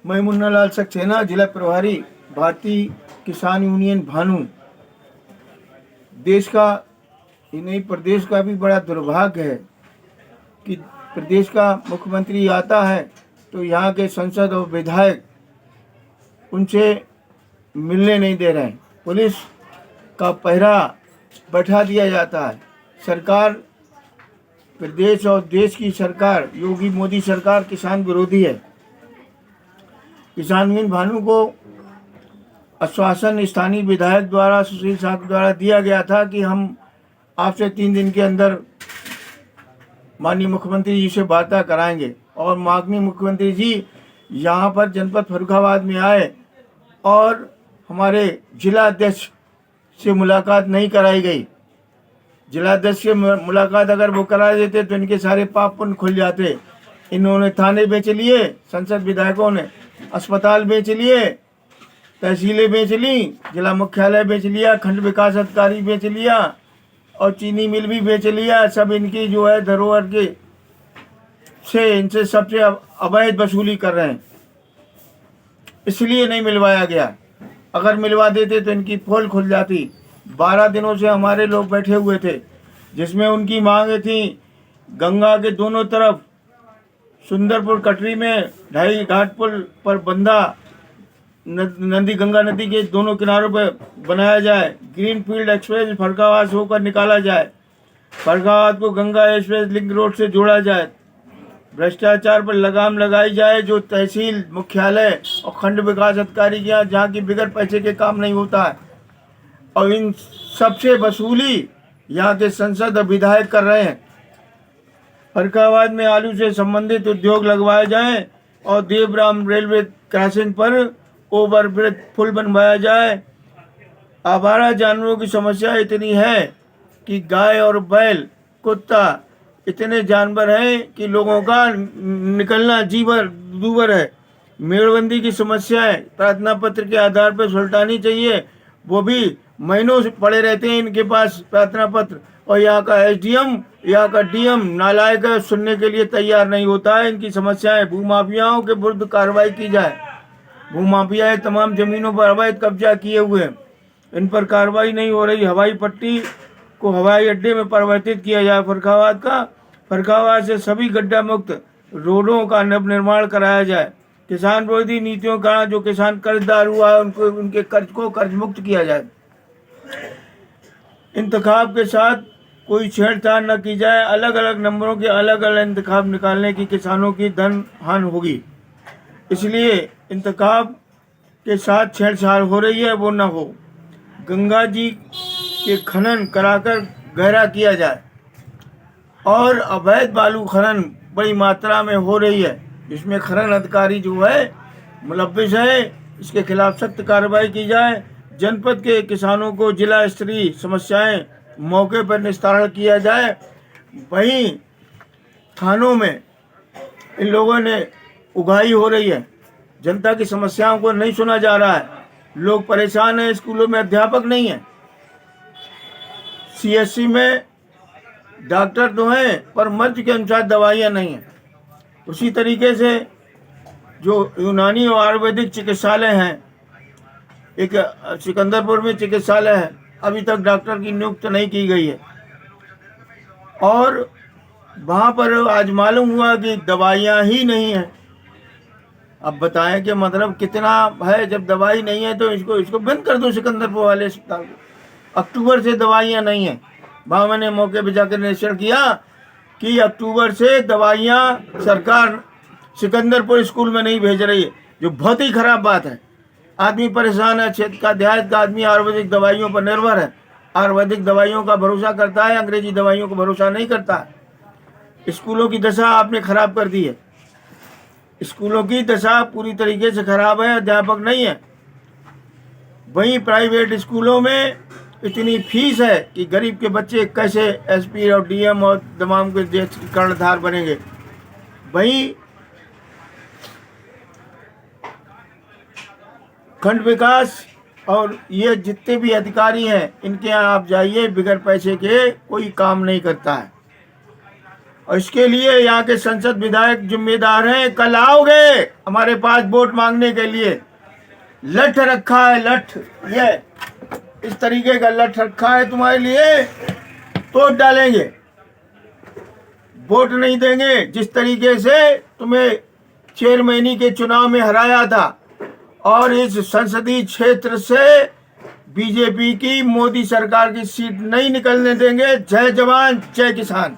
मैं मुन्ना लाल सक्सेना, जिला प्रभारी, भारतीय किसान यूनियन भानु। देश का ही नहीं, प्रदेश का भी बड़ा दुर्भाग्य है कि प्रदेश का मुख्यमंत्री आता है तो यहाँ के संसद और विधायक उनसे मिलने नहीं दे रहे हैं। पुलिस का पहरा बैठा दिया जाता है। सरकार, प्रदेश और देश की सरकार, योगी मोदी सरकार किसान विरोधी है। किसान यूनियन भानु को आश्वासन स्थानीय विधायक द्वारा, सुशील साहब द्वारा दिया गया था कि हम आपसे 3 दिन के अंदर माननीय मुख्यमंत्री जी से वार्ता कराएंगे। और माननीय मुख्यमंत्री जी यहाँ पर जनपद फर्रुखाबाद में आए और हमारे जिला अध्यक्ष से मुलाकात नहीं कराई गई। जिला अध्यक्ष से मुलाकात अगर वो करा देते तो इनके सारे पाप पुण्य खुल जाते। इन्होंने थाने बेच लिए, संसद विधायकों ने अस्पताल बेच लिए, तहसीलें बेच ली, जिला मुख्यालय बेच लिया, खंड विकास अधिकारी बेच लिया और चीनी मिल भी बेच लिया। सब इनकी जो है धरोहर के से इनसे सबसे अवैध वसूली कर रहे हैं, इसलिए नहीं मिलवाया गया। अगर मिलवा देते तो इनकी पोल खुल जाती। 12 दिनों से हमारे लोग बैठे हुए थे, जिसमें उनकी मांगें थी गंगा के दोनों तरफ, सुंदरपुर कटरी में 2.5 घाट पुल पर बंधा नदी, गंगा नदी के दोनों किनारों पर बनाया जाए। ग्रीन फील्ड एक्सप्रेस फर्रुखाबाद से होकर निकाला जाए। फर्रुखाबाद को गंगा एक्सप्रेस लिंक रोड से जोड़ा जाए। भ्रष्टाचार पर लगाम लगाई जाए, जो तहसील मुख्यालय और खंड विकास अधिकारी के यहाँ जहाँ की बिगड़ पैसे के काम नहीं होता है, और इन सबसे वसूली यहाँ के संसद और विधायक कर रहे हैं। फर्रुखाबाद में आलू से संबंधित उद्योग लगवाए जाएं और देवराम रेलवे क्रॉसिंग पर ओवरब्रिज पुल बनवाया जाए। आवारा जानवरों की समस्या इतनी है कि गाय और बैल, कुत्ता, इतने जानवर हैं कि लोगों का निकलना दूभर है। मेड़बंदी की समस्याएं प्रार्थना पत्र के आधार पर सुलटानी चाहिए, वो भी महीनों से पड़े रहते हैं इनके पास प्रार्थना पत्र। और यहाँ का एसडीएम, यहाँ का डीएम नालायक है, सुनने के लिए तैयार नहीं होता है इनकी समस्याएं। भूमाफियाओं के विरुद्ध कार्रवाई की जाए। भूमाफिया तमाम जमीनों पर अवैध कब्जा किए हुए हैं, इन पर कार्रवाई नहीं हो रही। हवाई पट्टी को हवाई अड्डे में परिवर्तित किया जाए। फर्रुखाबाद से सभी गड्ढा मुक्त रोडों का नवनिर्माण कराया जाए। किसान विरोधी नीतियों का जो किसान कर्जदार हुआ है उनको, उनके कर्ज को कर्ज मुक्त किया जाए। इंतखाब के साथ कोई छेड़छाड़ न की जाए। अलग अलग नंबरों के अलग अलग इंतखाब निकालने की किसानों की धन हानि होगी, इसलिए इंतखाब के साथ छेड़छाड़ हो रही है वो न हो। गंगा जी के खनन कराकर गहरा किया जाए और अवैध बालू खनन बड़ी मात्रा में हो रही है, जिसमें खनन अधिकारी जो है मुलव्विस है, इसके खिलाफ सख्त कार्रवाई की जाए। जनपद के किसानों को जिला स्तरीय समस्याएं मौके पर निस्तारण किया जाए। वहीं थानों में इन लोगों ने उगाही हो रही है, जनता की समस्याओं को नहीं सुना जा रहा है, लोग परेशान हैं। स्कूलों में अध्यापक नहीं है, सीएससी में डॉक्टर तो हैं पर मर्ज के अनुसार दवाइयाँ नहीं हैं। उसी तरीके से जो यूनानी और आयुर्वेदिक चिकित्सालय हैं, एक सिकंदरपुर में चिकित्सालय है, अभी तक डॉक्टर की नियुक्ति नहीं की गई है। और वहाँ पर आज मालूम हुआ कि दवाइयाँ ही नहीं हैं। अब बताएं कि मतलब कितना है, जब दवाई नहीं है तो इसको बंद कर दो सिकंदरपुर वाले अस्पताल को। अक्टूबर से दवाइयाँ नहीं हैं। वहाँ मैंने मौके पर जाकर निरीक्षण किया कि अक्टूबर से दवाइयाँ सरकार सिकंदरपुर स्कूल में नहीं भेज रही है, जो बहुत ही खराब बात है। आदमी परेशान है, क्षेत्र का देहात का आदमी आयुर्वेदिक दवाइयों पर निर्भर है, आयुर्वेदिक दवाइयों का भरोसा करता है, अंग्रेजी दवाइयों को भरोसा नहीं करता है। स्कूलों की दशा आपने खराब कर दी है, स्कूलों की दशा पूरी तरीके से खराब है, अध्यापक नहीं है। वहीं प्राइवेट स्कूलों में इतनी फीस है कि गरीब के बच्चे कैसे एसपी और डीएम और तमाम के देश के कर्णधार बनेंगे। वहीं खंड विकास और ये जितने भी अधिकारी हैं, इनके यहाँ आप जाइए, बिगैर पैसे के कोई काम नहीं करता है। और इसके लिए यहाँ के संसद विधायक जिम्मेदार हैं। कल आओगे हमारे पास वोट मांगने के लिए, लठ रखा है, लठ, ये इस तरीके का लठ रखा है तुम्हारे लिए, तोड़ डालेंगे, वोट नहीं देंगे। जिस तरीके से तुम्हें चेयरमैनी के चुनाव में हराया था, और इस संसदीय क्षेत्र से बीजेपी की, मोदी सरकार की सीट नहीं निकलने देंगे। जय जवान जय किसान।